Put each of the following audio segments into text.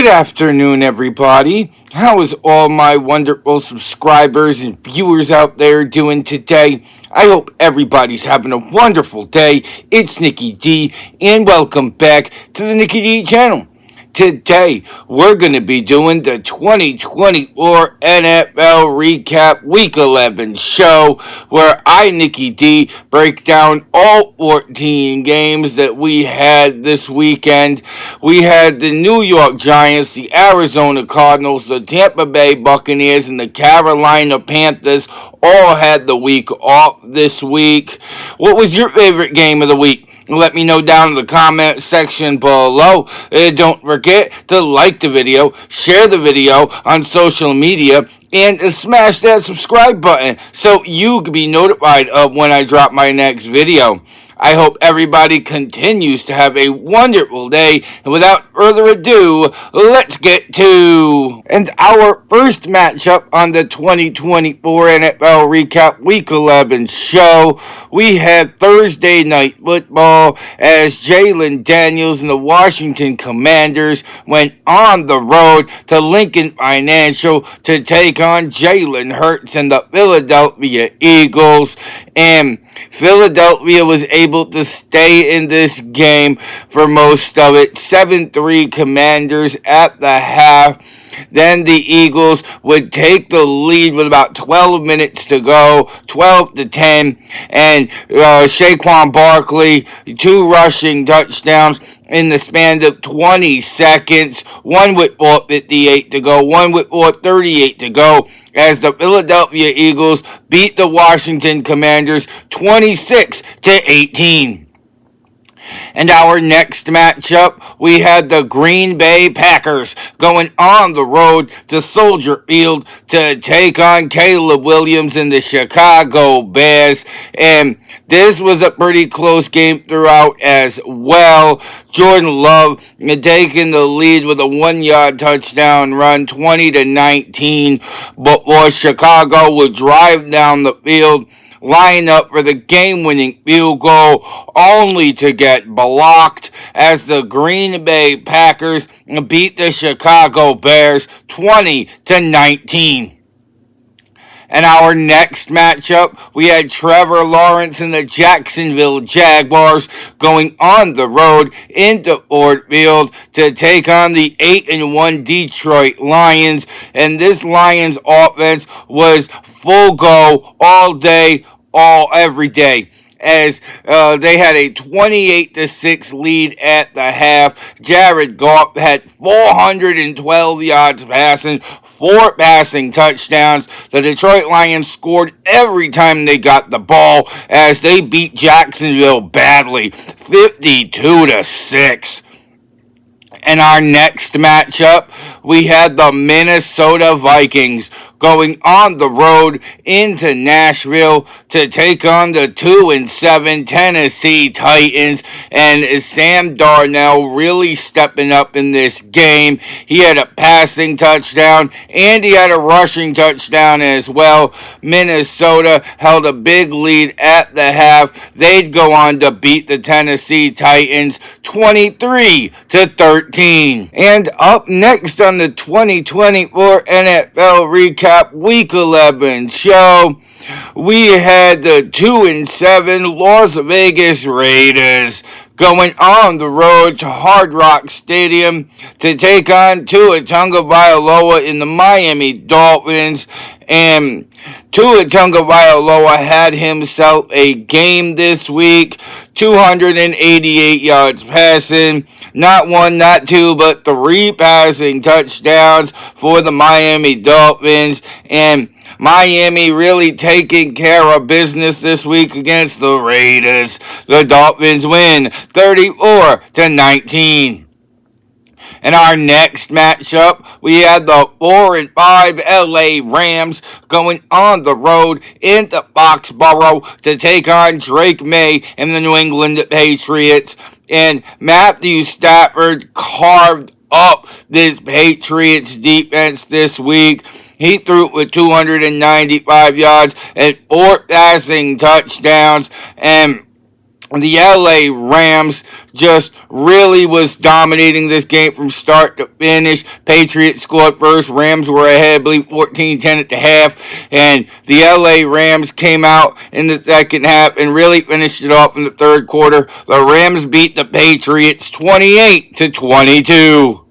Good afternoon, everybody. How is all my wonderful subscribers and viewers out there doing today? I hope everybody's having a wonderful day. It's Nikki D, and welcome back to the Nikki D channel. Today, we're going to be doing the 2024 NFL Recap Week 11 show, where I, Nikki D, break down all 14 games that we had this weekend. We had the New York Giants, the Arizona Cardinals, the Tampa Bay Buccaneers, and the Carolina Panthers all had the week off this week. What was your favorite game of the week? Let me know down in the comment section below. Don't forget to like the video, share the video on social media, and smash that subscribe button so you can be notified of when I drop my next video. I hope everybody continues to have a wonderful day. And without further ado, let's get to our first matchup on the 2024 NFL Recap Week 11 show. We had Thursday Night Football as Jayden Daniels and the Washington Commanders went on the road to Lincoln Financial to take on Jalen Hurts and the Philadelphia Eagles. And Philadelphia was able to stay in this game for most of it. 7-3 Commanders at the half. Then the Eagles would take the lead with about 12 minutes to go, 12-10, and Saquon Barkley, 2 rushing touchdowns in the span of 20 seconds, one with 4:58 to go, one with 4:38 to go, as the Philadelphia Eagles beat the Washington Commanders 26-18. And our next matchup, we had the Green Bay Packers going on the road to Soldier Field to take on Caleb Williams and the Chicago Bears. And this was a pretty close game throughout as well. Jordan Love taking the lead with a 1-yard touchdown run, 20-19, before Chicago would drive down the field, line up for the game-winning field goal, only to get blocked as the Green Bay Packers beat the Chicago Bears 20-19. And our next matchup, we had Trevor Lawrence and the Jacksonville Jaguars going on the road into Ford Field to take on the 8-1 Detroit Lions. And this Lions offense was full go all day, every day, as they had a 28-6 lead at the half. Jared Goff had 412 yards passing, 4 passing touchdowns. The Detroit Lions scored every time they got the ball as they beat Jacksonville badly, 52-6. In our next matchup, we had the Minnesota Vikings going on the road into Nashville to take on the 2-7 Tennessee Titans. And Sam Darnold really stepping up in this game. He had a passing touchdown and he had a rushing touchdown as well. Minnesota held a big lead at the half. They'd go on to beat the Tennessee Titans 23-13. And up next on the 2024 NFL Recap Week 11 show, we had the 2-7 Las Vegas Raiders going on the road to Hard Rock Stadium to take on Tua Tagovailoa in the Miami Dolphins. And Tua Tagovailoa had himself a game this week, 288 yards passing, not 1, not 2, but 3 passing touchdowns for the Miami Dolphins. And Miami really taking care of business this week against the Raiders. The Dolphins win 34-19. In our next matchup, we had the 4-5 LA Rams going on the road into Foxborough to take on Drake May and the New England Patriots. And Matthew Stafford carved up this Patriots defense this week. He threw it with 295 yards and 4 passing touchdowns. And the LA Rams just really was dominating this game from start to finish. Patriots scored first. Rams were ahead, I believe 14-10 at the half. And the LA Rams came out in the second half and really finished it off in the third quarter. The Rams beat the Patriots 28-22.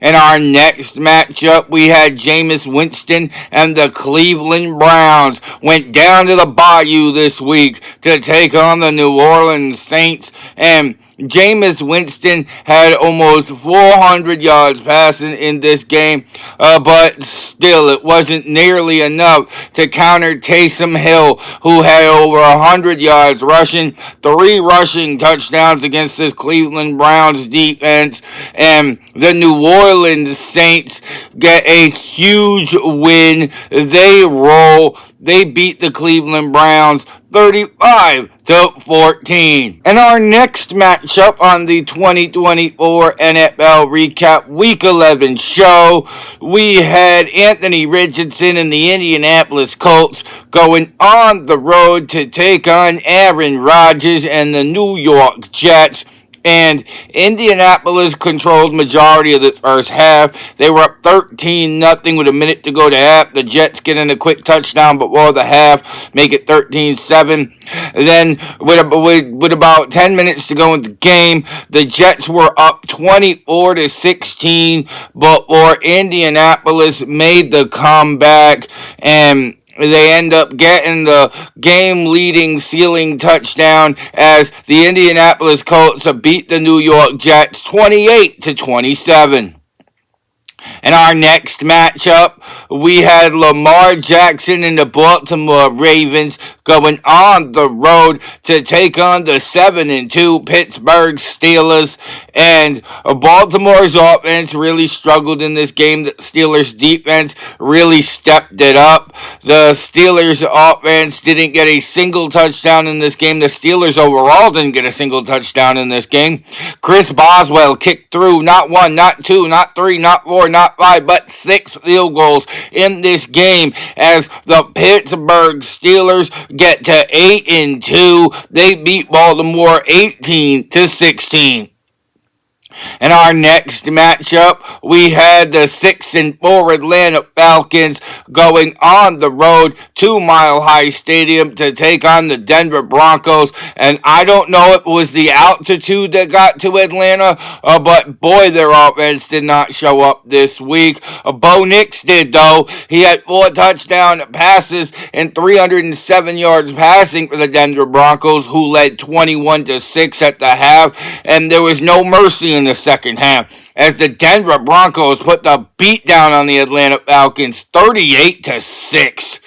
In our next matchup, we had Jameis Winston and the Cleveland Browns went down to the Bayou this week to take on the New Orleans Saints. And Jameis Winston had almost 400 yards passing in this game, but still it wasn't nearly enough to counter Taysom Hill, who had over 100 yards rushing, 3 rushing touchdowns against this Cleveland Browns defense, and the New Orleans Saints get a huge win. They roll. They beat the Cleveland Browns 35-14. In our next matchup on the 2024 NFL Recap Week 11 show, we had Anthony Richardson and the Indianapolis Colts going on the road to take on Aaron Rodgers and the New York Jets. And Indianapolis controlled majority of the first half. They were up 13-0 with a minute to go to half. The Jets get in a quick touchdown before the half, make it 13-7. Then with about 10 minutes to go in the game, the Jets were up 24-16 before Indianapolis made the comeback, and they end up getting the game-leading ceiling touchdown as the Indianapolis Colts beat the New York Jets 28-27. In our next matchup, we had Lamar Jackson and the Baltimore Ravens going on the road to take on the 7-2 Pittsburgh Steelers. And Baltimore's offense really struggled in this game. The Steelers' defense really stepped it up. The Steelers' offense didn't get a single touchdown in this game. The Steelers overall didn't get a single touchdown in this game. Chris Boswell kicked through not 1, not 2, not 3, not 4, not 5, but 6 field goals in this game as the Pittsburgh Steelers get to 8-2. They beat Baltimore 18-16. In our next matchup, we had the 6-4 Atlanta Falcons going on the road to Mile High Stadium to take on the Denver Broncos. And I don't know if it was the altitude that got to Atlanta, but boy, their offense did not show up this week. Bo Nix did, though. He had 4 touchdown passes and 307 yards passing for the Denver Broncos, who led 21-6 at the half. And there was no mercy in the second half as the Denver Broncos put the beat down on the Atlanta Falcons 38-6.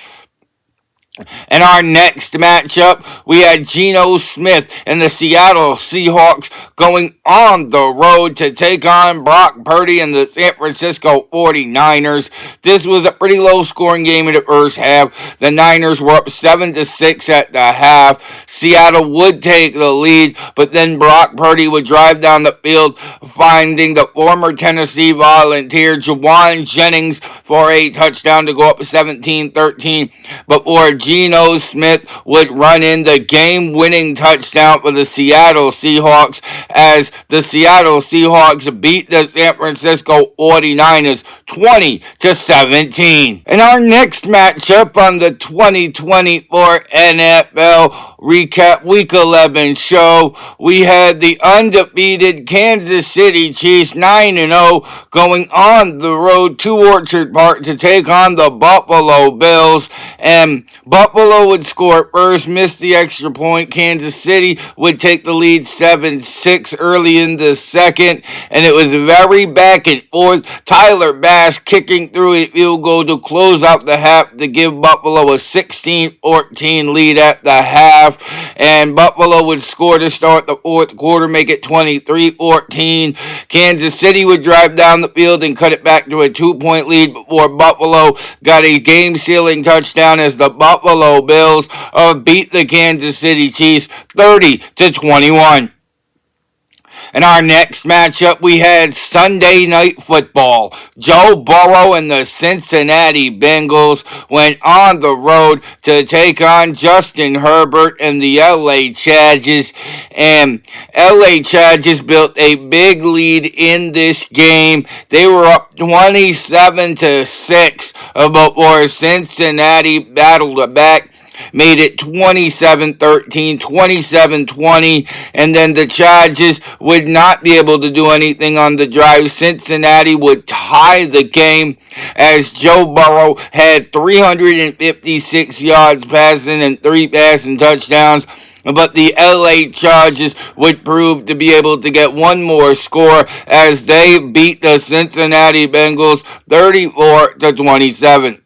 In our next matchup, we had Geno Smith and the Seattle Seahawks going on the road to take on Brock Purdy and the San Francisco 49ers. This was a pretty low-scoring game in the first half. The Niners were up 7-6 at the half. Seattle would take the lead, but then Brock Purdy would drive down the field, finding the former Tennessee Volunteer Jawan Jennings for a touchdown to go up 17-13 before Geno Smith would run in the game-winning touchdown for the Seattle Seahawks as the Seattle Seahawks beat the San Francisco 49ers 20-17. In our next matchup on the 2024 NFL Recap Week 11 show, we had the undefeated Kansas City Chiefs 9-0 going on the road to Orchard Park to take on the Buffalo Bills, and Buffalo would score first, miss the extra point. Kansas City would take the lead 7-6 early in the second, and it was very back and forth. Tyler Bass kicking through a field goal to close out the half to give Buffalo a 16-14 lead at the half, and Buffalo would score to start the fourth quarter, make it 23-14. Kansas City would drive down the field and cut it back to a 2-point lead before Buffalo got a game-sealing touchdown as the Buffalo Bills beat the Kansas City Chiefs 30-21. In our next matchup, we had Sunday Night Football. Joe Burrow and the Cincinnati Bengals went on the road to take on Justin Herbert and the LA Chargers. And LA Chargers built a big lead in this game. They were up 27-6 before Cincinnati battled back, made it 27-13, 27-20, and then the Chargers would not be able to do anything on the drive. Cincinnati would tie the game as Joe Burrow had 356 yards passing and 3 passing touchdowns. But the LA Chargers would prove to be able to get one more score as they beat the Cincinnati Bengals 34-27.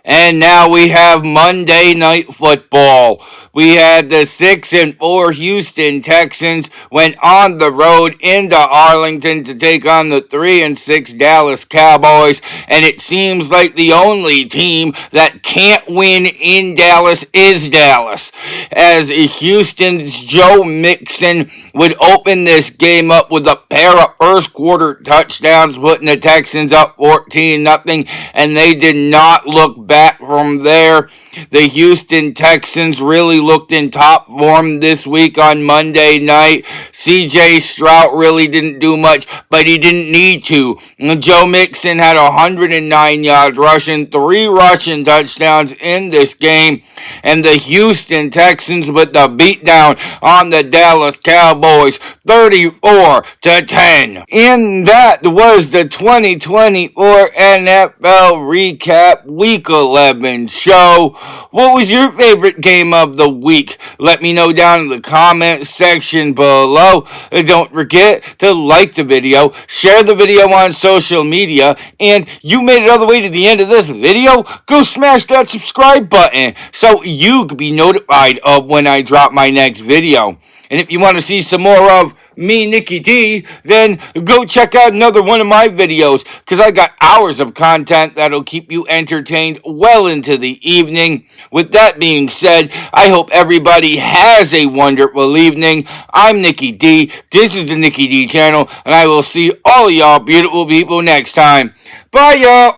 And now we have Monday Night Football. We had the 6-4 Houston Texans went on the road into Arlington to take on the 3-6 Dallas Cowboys. And it seems like the only team that can't win in Dallas is Dallas, as Houston's Joe Mixon would open this game up with a pair of first quarter touchdowns, putting the Texans up 14-0, and they did not look back from there. The Houston Texans really looked in top form this week on Monday night. CJ Stroud really didn't do much, but he didn't need to. Joe Mixon had 109 yards rushing, 3 rushing touchdowns in this game, and the Houston Texans with the beatdown on the Dallas Cowboys 34-10. And that was the 2024 NFL Recap Week 11 show. What was your favorite game of the week? Let me know down in the comment section below. And don't forget to like the video, share the video on social media, and you made it all the way to the end of this video, go smash that subscribe button so you can be notified of when I drop my next video. And if you want to see some more of me, Nicky D, then go check out another one of my videos, because I got hours of content that'll keep you entertained well into the evening. With that being said, I hope everybody has a wonderful evening. I'm Nicky D. This is the Nicky D channel, and I will see all y'all beautiful people next time. Bye, y'all.